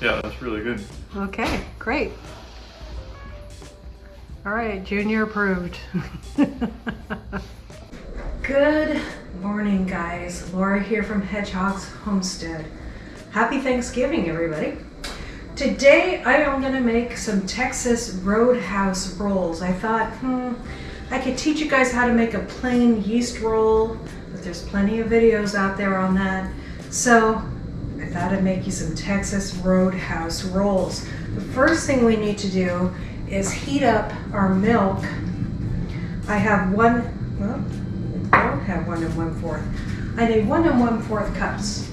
Yeah, that's really good. Okay, great. All right, Junior approved. Good morning, guys. Laura here from Hedgehog's Homestead. Happy Thanksgiving, everybody. Today, I am gonna make some Texas Roadhouse rolls. I thought, I could teach you guys how to make a plain yeast roll, but there's plenty of videos out there on that. So I thought I'd make you some Texas Roadhouse rolls. The first thing we need to do is heat up our milk. I have one, well, I don't have 1 1/4. I need 1 1/4 cups.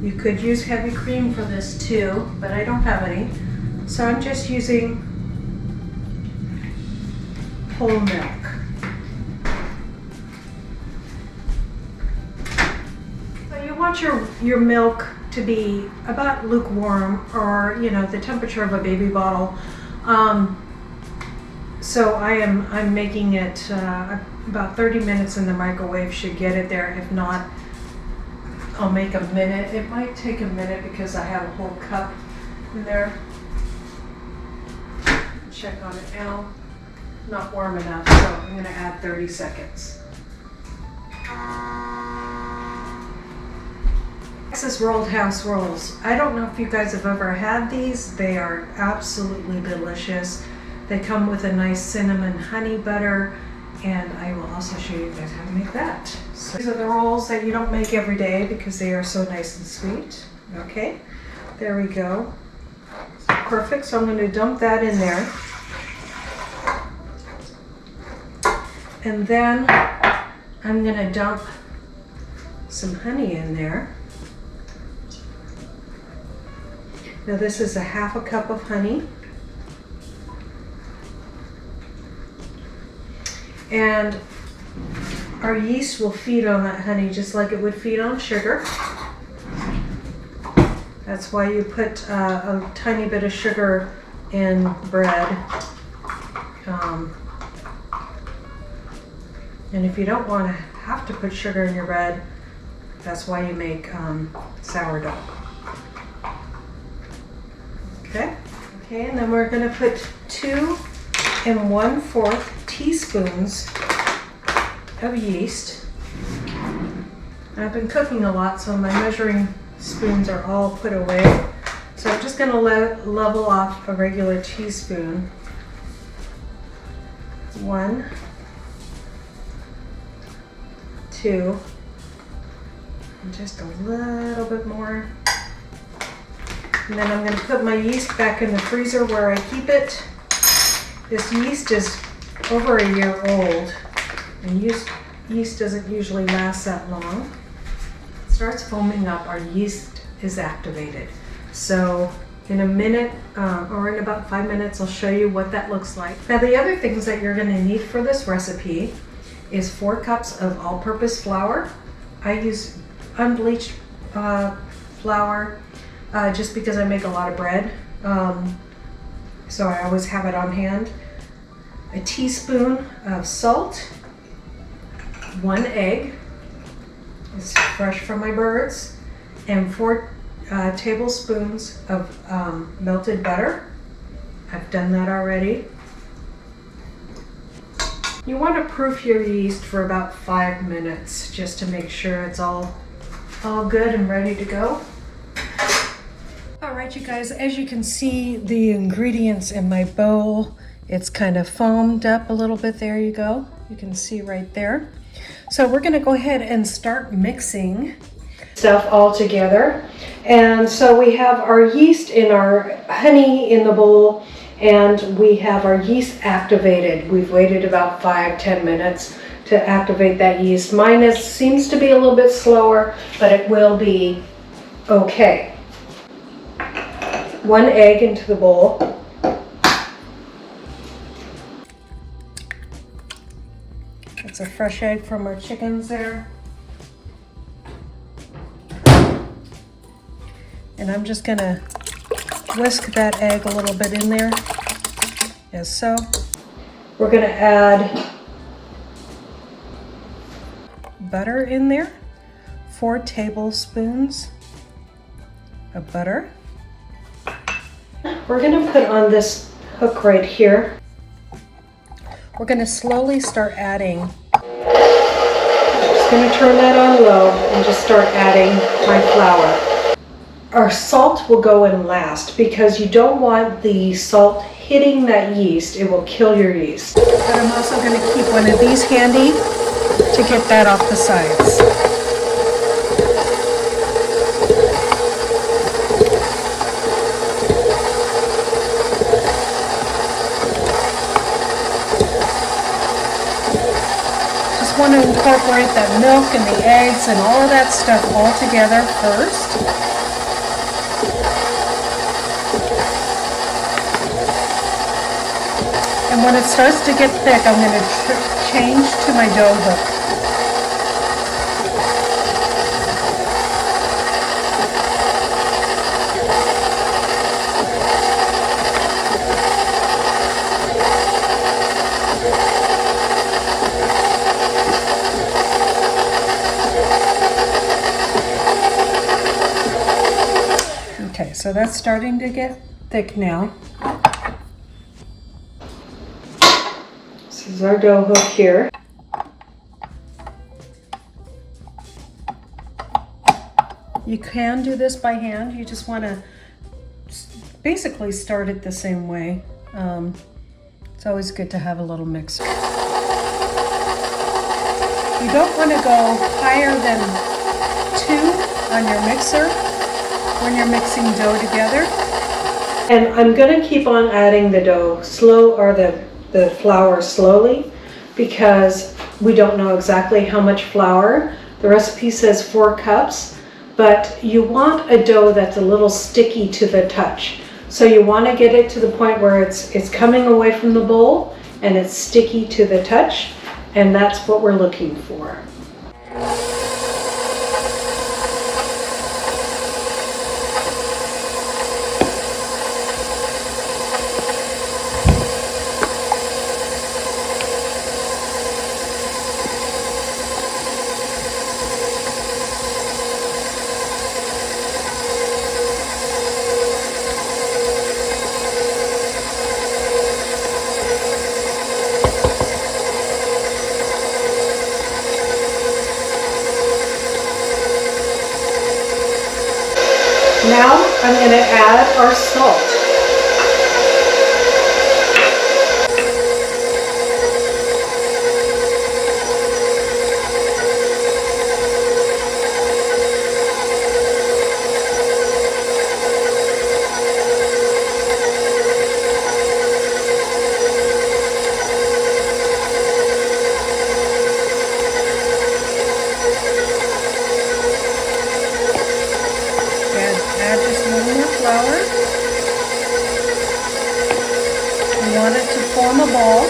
You could use heavy cream for this too, but I don't have any. So I'm just using whole milk. So you want your milk to be about lukewarm, or the temperature of a baby bottle. So I'm making it about 30 minutes in the microwave should get it there. If not, I'll make a minute. It might take a minute because I have a whole cup in there. Check on it now. Not warm enough, so I'm going to add 30 seconds. Texas Roadhouse rolls. I don't know if you guys have ever had these. They are absolutely delicious. They come with a nice cinnamon honey butter, and I will also show you guys how to make that. So these are the rolls that you don't make every day because they are so nice and sweet. Okay, there we go. Perfect, so I'm going to dump that in there. And then I'm going to dump some honey in there. Now this is a 1/2 cup of honey. And our yeast will feed on that honey just like it would feed on sugar. That's why you put a tiny bit of sugar in bread. And if you don't want to have to put sugar in your bread, that's why you make sourdough. Okay, and then we're going to put 2 1/4 teaspoons of yeast. I've been cooking a lot, so my measuring spoons are all put away. So I'm just going to level off a regular teaspoon. 1, 2, and just a little bit more. And then I'm going to put my yeast back in the freezer where I keep it. This yeast is over a year old, and yeast doesn't usually last that long. It starts foaming up, our yeast is activated. So in a minute, or in about 5 minutes, I'll show you what that looks like. Now the other things that you're going to need for this recipe is 4 cups of all-purpose flour. I use unbleached flour just because I make a lot of bread. So I always have it on hand. A teaspoon of salt, 1 egg, it's fresh from my birds, and 4 tablespoons of melted butter. I've done that already. You want to proof your yeast for about 5 minutes just to make sure it's all good and ready to go. Alright, you guys, as you can see the ingredients in my bowl, it's kind of foamed up a little bit. There you go. You can see right there. So we're going to go ahead and start mixing stuff all together. And so we have our yeast in our honey in the bowl, and we have our yeast activated. We've waited about 5-10 minutes to activate that yeast. Mine seems to be a little bit slower, but it will be okay. 1 egg into the bowl. That's a fresh egg from our chickens there. And I'm just gonna whisk that egg a little bit in there, as so. We're going to add butter in there, 4 tablespoons of butter. We're going to put on this hook right here. We're going to slowly start adding. Just going to turn that on low and just start adding my flour. Our salt will go in last because you don't want the salt hitting that yeast. It will kill your yeast. But I'm also going to keep one of these handy to get that off the sides. Just want to incorporate that milk and the eggs and all of that stuff all together first. And when it starts to get thick, I'm going to change to my dough hook. Okay, so that's starting to get thick now. This is our dough hook here. You can do this by hand. You just want to basically start it the same way. It's always good to have a little mixer. You don't want to go higher than 2 on your mixer when you're mixing dough together. And I'm going to keep on adding the dough the flour slowly because we don't know exactly how much flour. The recipe says 4 cups, but you want a dough that's a little sticky to the touch. So you want to get it to the point where it's coming away from the bowl and it's sticky to the touch, and that's what we're looking for. Now I'm going to add our salt. Add just a little more flour. We want it to form a ball.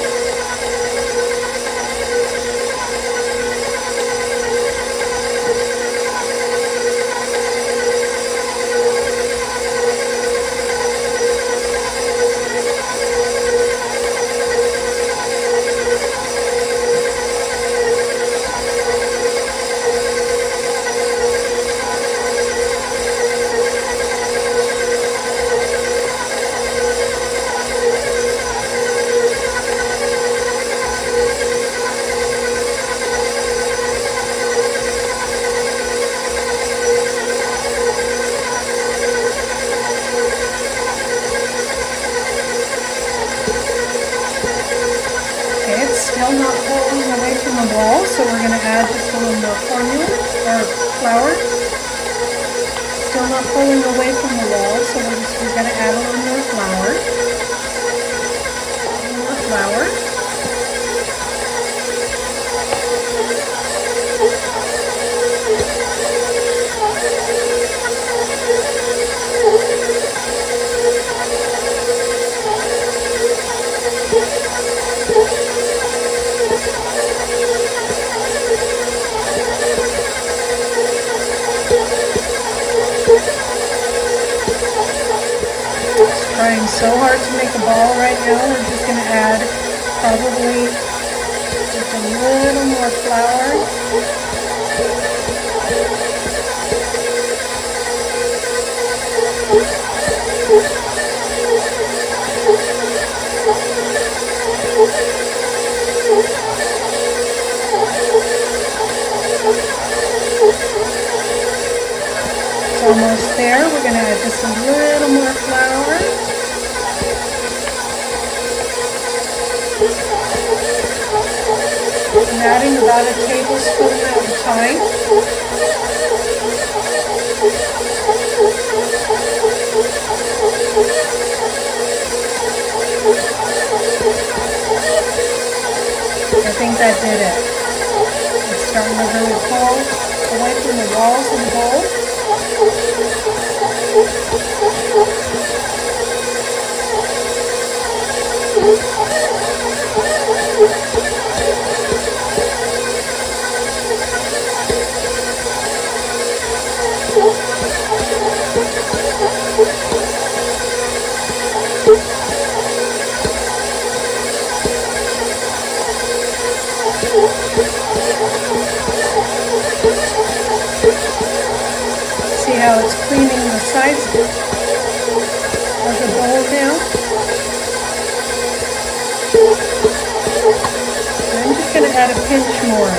Still not pulling away from the ball, so we're going to add just a little more formula or flour. Still not pulling away from the wall, so we're going to add a little more flour. A little more flour. Trying so hard to make a ball right now. We're just going to add probably just a little more flour. It's almost there. We're going to add just a little more flour. I'm adding about a tablespoon at a time. I think that did it. It's starting to really pull away from the walls of the bowl. See how it's cleaning the sides of the bowl now? I'm just going to add a pinch more.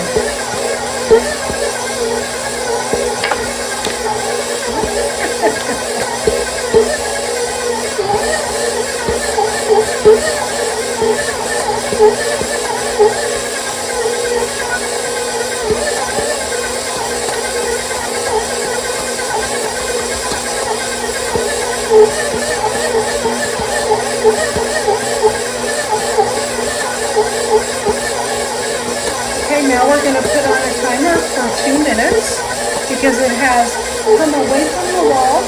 Okay, now we're going to put on a timer for 2 minutes because it has come away from the wall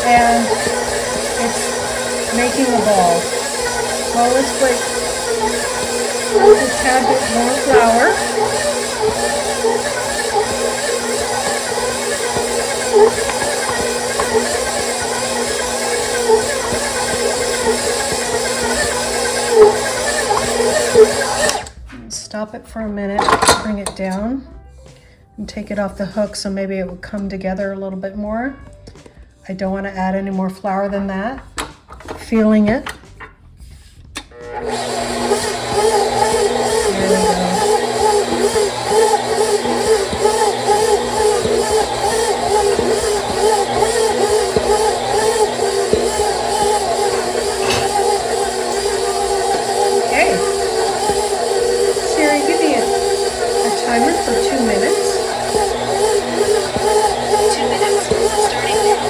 and it's making a ball. Well, let's put a tad bit more flour. Stop it for a minute, bring it down, and take it off the hook so maybe it would come together a little bit more. I don't want to add any more flour than that. Feeling it. There we go. Timer for 2 minutes. 2 minutes starting now.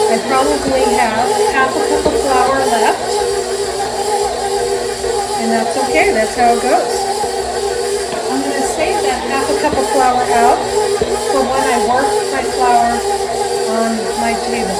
I probably have half a cup of flour left. And that's okay, that's how it goes. I'm going to save that half a cup of flour out for when I work my flour on my table.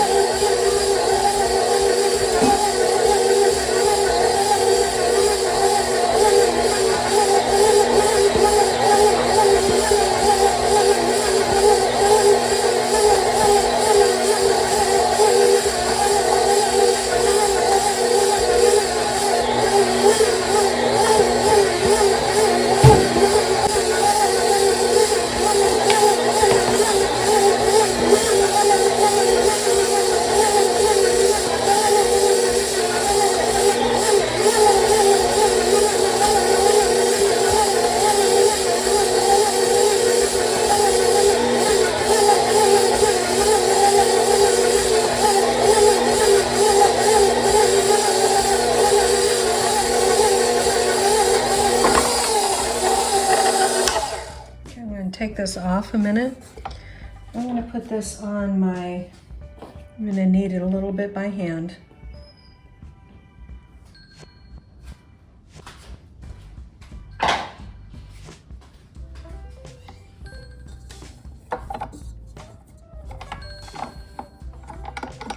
Take this off a minute. I'm going to put this on I'm going to knead it a little bit by hand.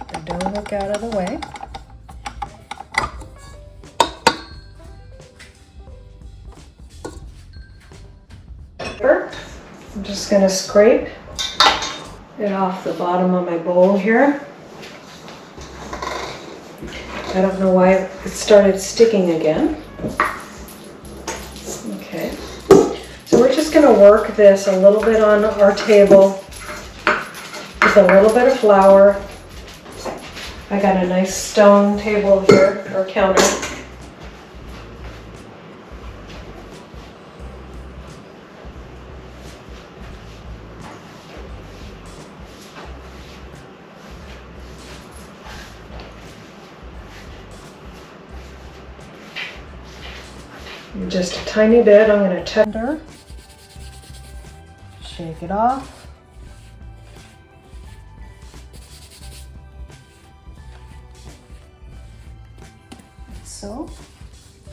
The dough look out of the way. I'm just going to scrape it off the bottom of my bowl here. I don't know why it started sticking again. Okay. So we're just going to work this a little bit on our table with a little bit of flour. I got a nice stone table here, or counter. Just a tiny bit, I'm going to tender. Shake it off. So,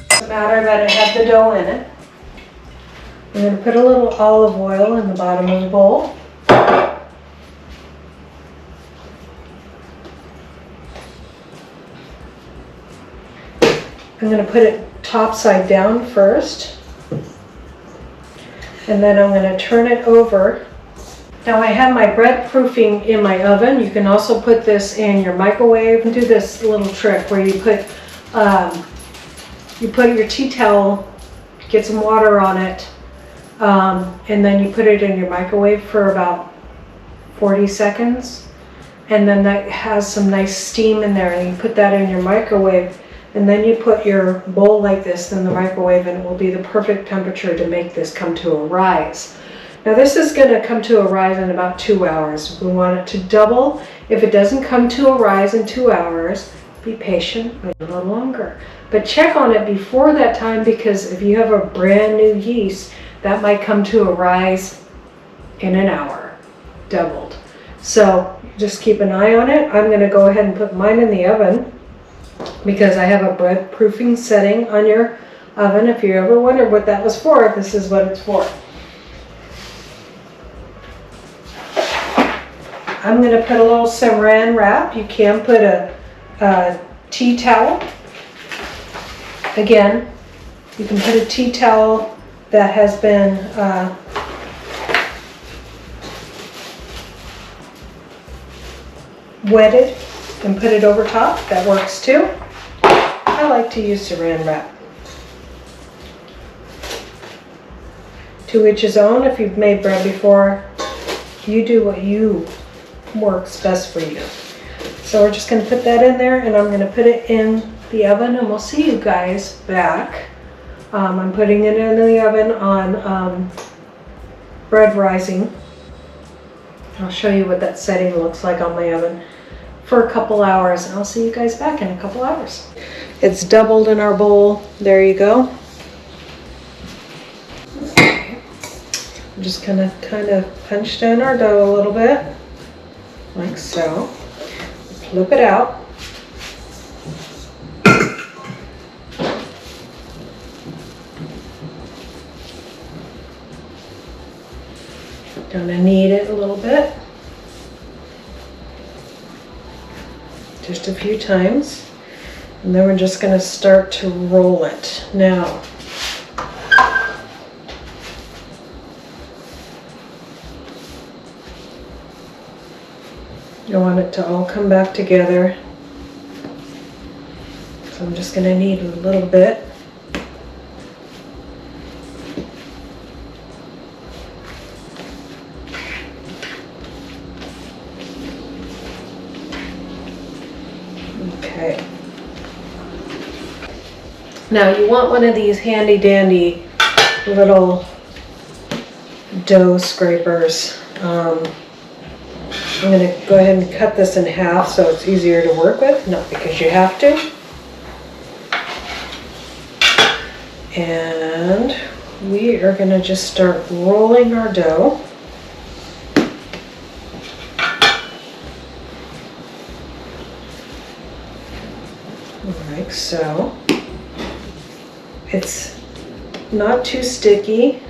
doesn't matter that it had the dough in it. I'm going to put a little olive oil in the bottom of the bowl. I'm going to put it top side down first, and then I'm going to turn it over. Now I have my bread proofing in my oven. You can also put this in your microwave and do this little trick where you put your tea towel, get some water on it, and then you put it in your microwave for about 40 seconds, and then that has some nice steam in there, and you put that in your microwave. And then you put your bowl like this in the microwave, and it will be the perfect temperature to make this come to a rise. Now this is going to come to a rise in about 2 hours. We want it to double. If it doesn't come to a rise in 2 hours, be patient, wait a little longer. But check on it before that time, because if you have a brand new yeast, that might come to a rise in an hour, doubled. So just keep an eye on it. I'm going to go ahead and put mine in the oven, because I have a bread proofing setting on your oven. If you ever wondered what that was for, this is what it's for. I'm going to put a little saran wrap. You can put a tea towel. Again, you can put a tea towel that has been wetted and put it over top. That works too. I like to use saran wrap. To each his own. If you've made bread before, you do what works best for you. So we're just going to put that in there, and I'm going to put it in the oven, and we'll see you guys back. I'm putting it in the oven on bread rising. I'll show you what that setting looks like on my oven for a couple hours, and I'll see you guys back in a couple hours. It's doubled in our bowl. There you go. I'm just gonna kind of punch in our dough a little bit, like so. Flip it out. Gonna knead it a little bit. Just a few times. And then we're just going to start to roll it. Now, you want it to all come back together. So I'm just going to knead a little bit. Okay. Now you want one of these handy dandy little dough scrapers. I'm going to go ahead and cut this in half so it's easier to work with, not because you have to. And we are going to just start rolling our dough. Like so. It's not too sticky.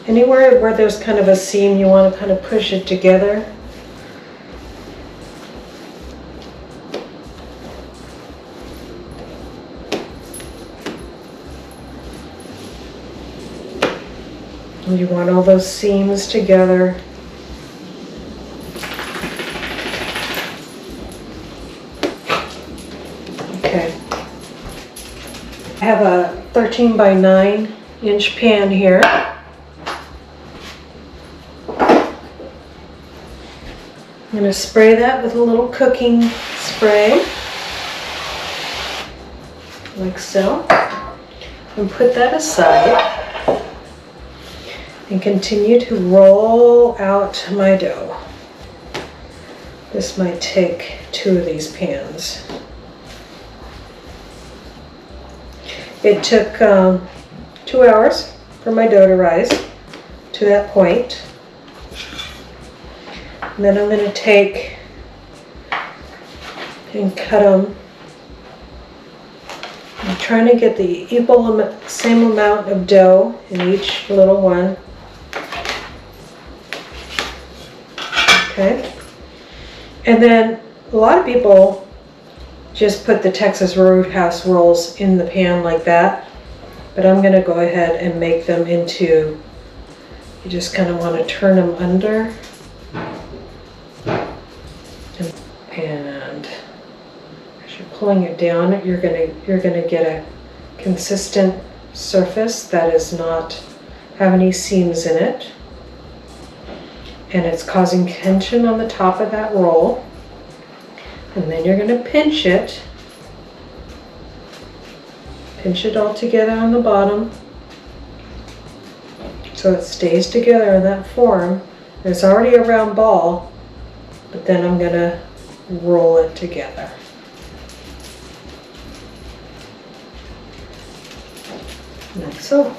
Anywhere where there's kind of a seam, you want to kind of push it together. And you want all those seams together. I have a 13 by 9 inch pan here. I'm going to spray that with a little cooking spray, like so, and put that aside and continue to roll out my dough. This might take 2 of these pans. It took 2 hours for my dough to rise to that point. And then I'm going to take and cut them. I'm trying to get the same amount of dough in each little one. Okay. And then a lot of people just put the Texas Roadhouse rolls in the pan like that. But I'm going to go ahead and make them into, you just kind of want to turn them under. And as you're pulling it down, you're gonna get a consistent surface that does not have any seams in it, and it's causing tension on the top of that roll. And then you're gonna pinch it all together on the bottom so it stays together in that form. There's already a round ball, but then I'm gonna roll it together. Like so.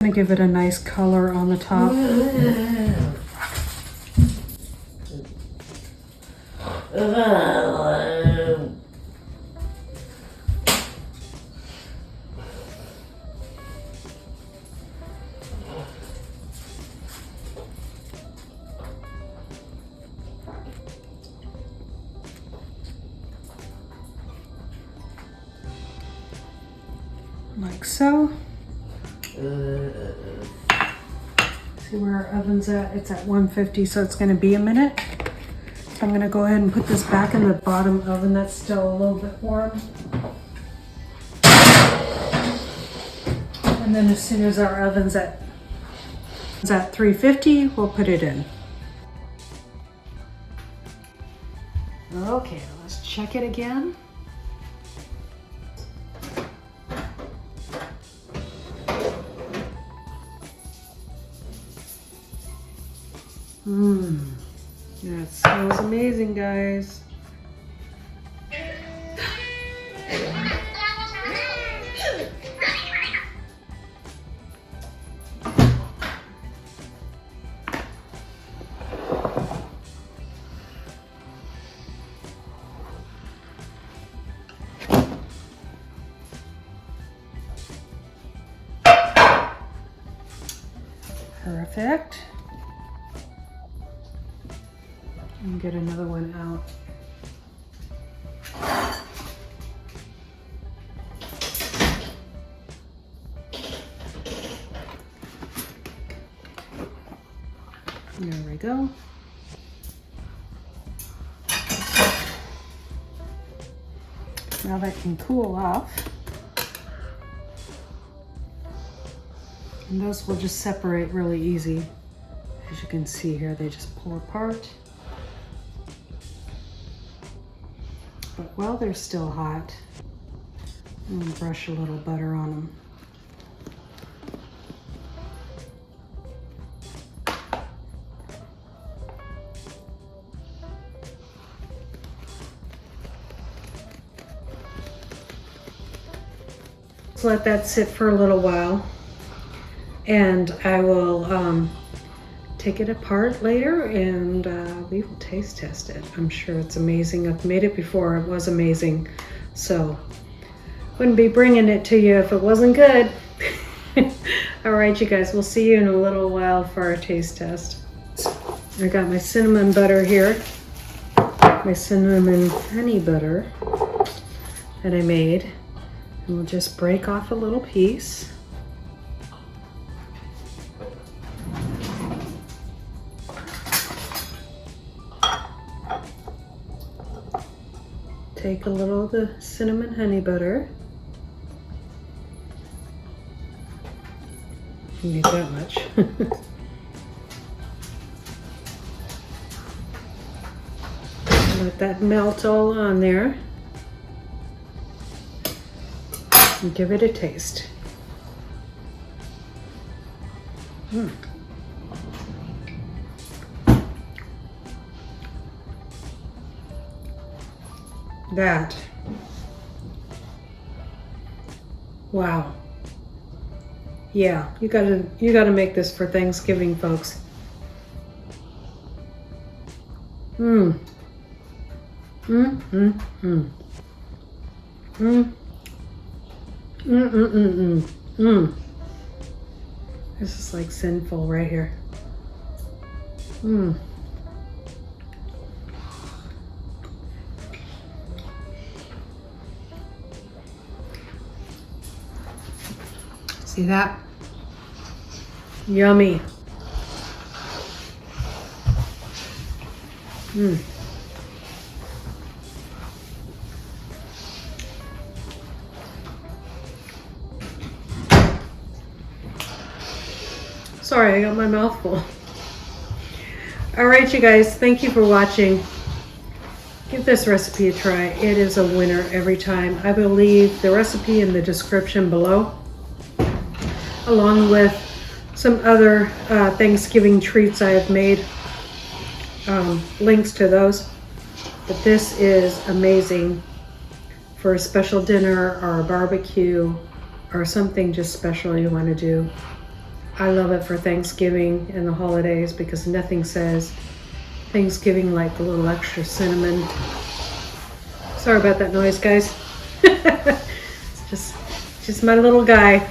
I'm gonna give it a nice color on the top. Like so. See where our oven's at? It's at 150, so it's gonna be a minute. So I'm gonna go ahead and put this back in the bottom oven that's still a little bit warm. And then as soon as our oven's at 350, we'll put it in. Okay, let's check it again. That smells amazing, guys. Perfect. And get another one out. There we go. Now that can cool off. And those will just separate really easy. As you can see here, they just pull apart. But while they're still hot, I'm gonna brush a little butter on them. Let's let that sit for a little while, and I will take it apart later and we will taste test it. I'm sure it's amazing. I've made it before. It was amazing. So wouldn't be bringing it to you if it wasn't good. All right, you guys, we'll see you in a little while for our taste test. I got my cinnamon butter here, my cinnamon honey butter that I made. And we'll just break off a little piece. Take a little of the cinnamon honey butter. You need that much. Let that melt all on there. And give it a taste. That. Wow. Yeah, you gotta make this for Thanksgiving, folks. This is like sinful right here. See that? Yummy. Sorry, I got my mouth full. All right, you guys, thank you for watching. Give this recipe a try. It is a winner every time. I will leave the recipe in the description below, along with some other Thanksgiving treats I have made. Links to those. But this is amazing for a special dinner or a barbecue or something just special you want to do. I love it for Thanksgiving and the holidays because nothing says Thanksgiving like a little extra cinnamon. Sorry about that noise, guys. It's just my little guy.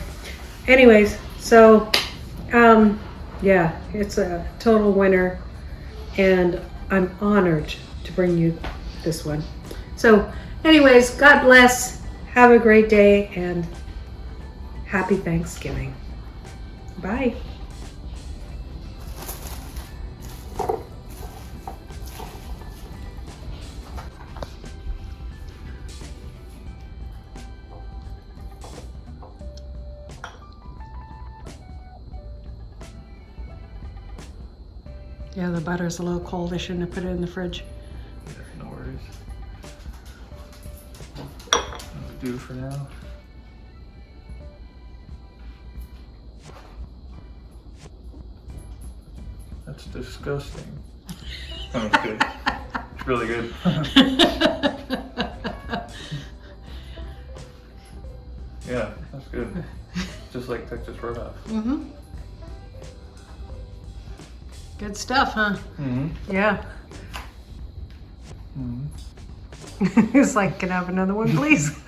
Anyways, so yeah, it's a total winner, and I'm honored to bring you this one. So anyways, God bless, have a great day, and happy Thanksgiving. Bye. Yeah, the butter's a little cold. I shouldn't have put it in the fridge. Yeah, no worries. That'll do for now. That's disgusting. Oh, it's good. It's really good. Yeah, that's good. Just like Texas Roadhouse. Good stuff, huh? Yeah. It's like, can I have another one, please?